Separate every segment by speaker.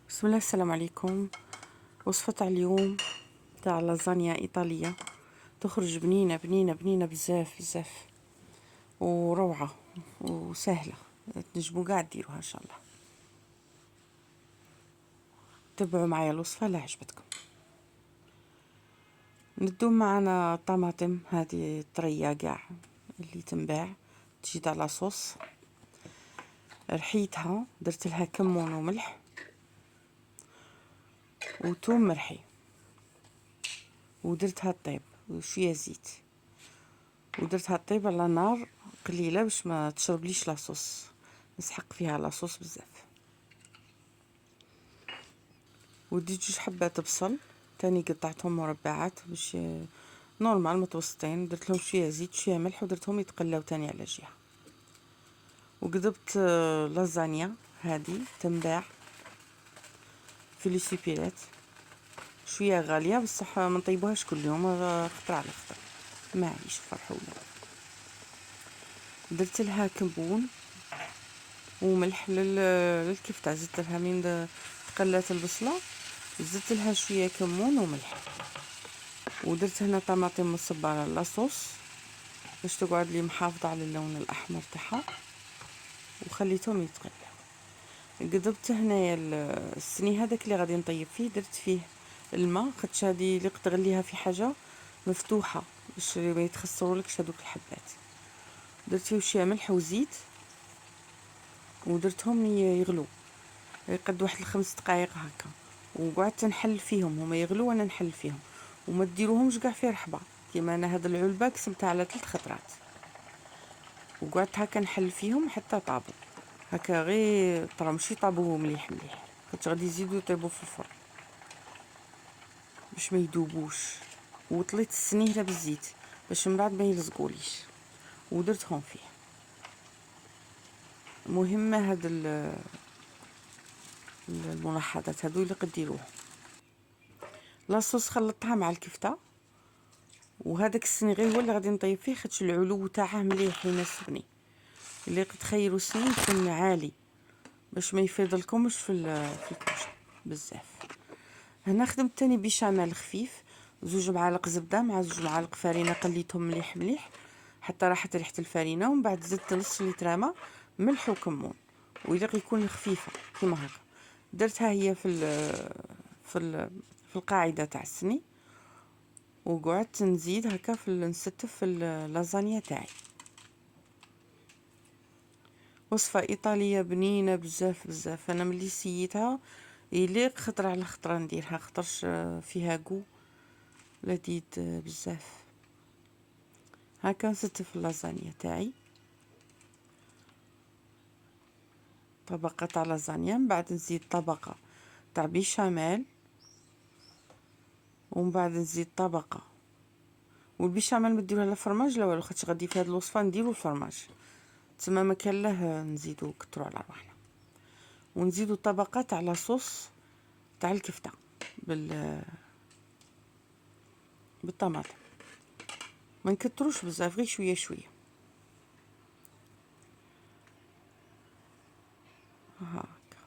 Speaker 1: بسم الله، السلام عليكم. وصفة تاع اليوم تاع لازانيا ايطالية، تخرج بنينة بنينة بنينة بزاف بزاف وروعة وسهلة، تنجمو قاع ديروها ان شاء الله. تبعوا معايا الوصفة لا عجبتكم. ندو معنا طماطم، هذه طرية قاع اللي تنباع تجي تاع لاصوص، رحيتها درت لها كمون وملح وتوم مرحي، ودرتها طيب وشوية زيت، ودرتها طيب على نار قليله باش ما تشربليش لاصوص، نسحق فيها لاصوص بزاف. وديت جوج حبات بصل تاني قطعتهم مربعات باش نورمال متوسطين، درت لهم شويه زيت شويه ملح ودرتهم يتقلاو تاني على جهه. وقضبت لازانيا هذه تنباع في لي سوبيرات، شويه غاليه بصح ما نطيبوهاش كل يوم، خطره على خطر معليش فرحونا. درت لها كمون وملح للكفتة، زدت لها من تقلات البصلة، زدت لها شويه كمون وملح، ودرت هنا طماطم مصبره لاصوص باش تقعد لي محافظه على اللون الاحمر تاعها، وخليتهم يتقلوا. قضبت هنايا السني هذاك اللي غادي نطيب فيه، درت فيه الماء، خدش هذه اللي تغليها في حاجه مفتوحه باش ما يتخسرولكش هذوك الحبات. درت فيه شويه ملح وزيت ودرتهم يغلو يقد واحد 5 دقائق هكا، وقعدت نحل فيهم، هما يغلو وانا نحل فيهم، وما ديروهمش كاع في رحبه كيما انا. هاد العلبه قسمتها على 3 خطرات، وقعدت هكا نحل فيهم حتى طابوا هكا، غير طرا ماشي طابوا مليح مليح، كنت غادي يزيدوا يطيبوا في الفرن باش ما يذوبوش. وطليت السنيله بالزيت باش من بعد ما يلزقوليش، ودرتهم فيه. مهمه هاد الملاحظات هادو اللي قديروه. لاصوص خلطتها مع الكفته، وهذاك السني غير هو اللي غادي نطيب فيه، خاطش العلو تاعه مليح يناسبني. اللي تخيروا السني يكون عالي باش ما يفيضلكمش في الكوشه بزاف. هنا خدمت تاني بيشاميل خفيف، 2 معالق زبده مع 2 معالق فرينه، قليتهم مليح مليح حتى راحت ريحه الفرينه، ومن بعد زدت نص لتر ماء، ملح وكمون، ويليق يكون خفيفه كيما هكا. درتها هي في القاعده تاع السني، وقعدت نزيد هكا نستف في اللازانيا تاعي. وصفه ايطاليه بنينه بزاف بزاف، انا ملي سيتها يليق خطره على خطره نديرها، خطرش فيها جو لذيذ بزاف. هكا نستف اللازانيا تاعي، طبقه تاع لازانيا، من بعد نزيد طبقه تاع بيشاميل، ومن بعد نزيد طبقه، والبيشاميل ما ديروها لا فرماج لا والو، خاطش غادي في هاد الوصفه نديرو الفرماج، تما ما كان له نزيدو كترو على رواحنا. ونزيدو طبقه تاع لاصوص تاع الكفته بالطماطم، ما نكتروش بزاف، غير شويه شويه هاكا.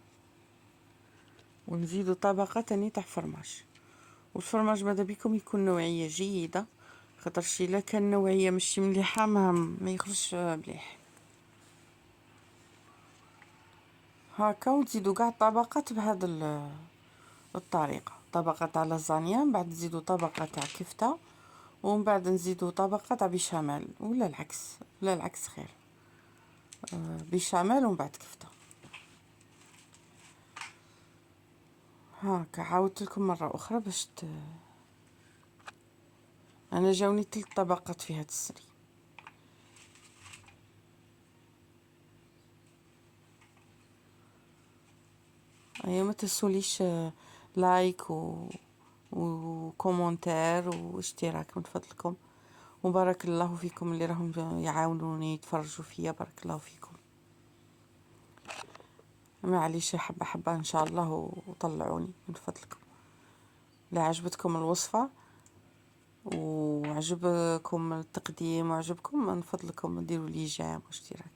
Speaker 1: ونزيدو طبقه تاني تاع فرماج، والفرماج ماذا بيكم يكون نوعيه جيده، خاطرش الا كان نوعيه ماشي مليحه ما يخرجش مليح هاكا. وتزيدوا كاع الطبقات بهذا الطريقه، طبقه تاع لازانيا، من بعد نزيدوا طبقه تاع كفته، ومن بعد نزيدوا طبقه تاع بيشاميل، ولا العكس، لا العكس خير، بيشاميل ومن بعد كفته. هاكا عاودت لكم مره اخرى باش انا جاوني 3 طبقات في هاد السري. ايا ما تنسوليش لايك وكومنتير واشتراك من فضلكم، وبارك الله فيكم اللي راهم يعاونوني يتفرجوا فيا، بارك الله فيكم. معليش حبه حبه ان شاء الله، وطلعوني من فضلكم. لا عجبتكم الوصفه وعجبكم التقديم وعجبكم، من فضلكم ديروا لي جيم واشتراك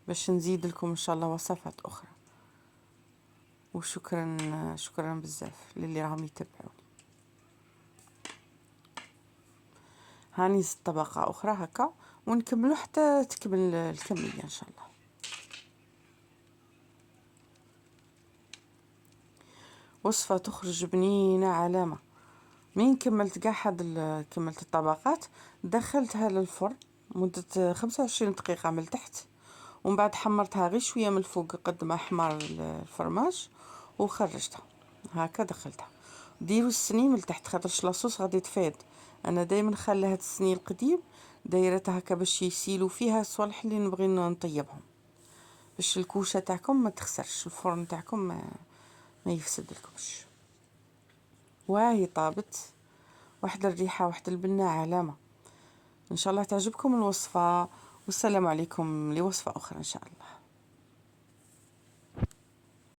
Speaker 1: باش نزيد لكم ان شاء الله وصفات اخرى. وشكرا شكرا بزاف للي راهم يتبعوني. هاني زدت طبقة أخرى هكا ونكملو حتى تكمل الكمية إن شاء الله. وصفة تخرج بنينة علامة. من كملت كاع كملت الطبقات دخلتها للفرن مدة 25 دقيقة من التحت، ومن بعد حمرتها غير شوية من الفوق قد ما حمر الفرماج وخرجتها هكا دخلتها. ديروا السني من التحت خاطرش لاصوص غادي تفاد. انا دائما نخلي هاد السني القديم دايرتها هكا باش يسيلوا فيها الصوالح اللي نبغي نطيبهم، باش الكوشه تاعكم ما تخسرش، الفرن تاعكم ما يفسد لكمش. وهي طابت، واحد الريحه واحد البنه علامه. ان شاء الله تعجبكم الوصفه، والسلام عليكم لوصفه اخرى ان شاء الله.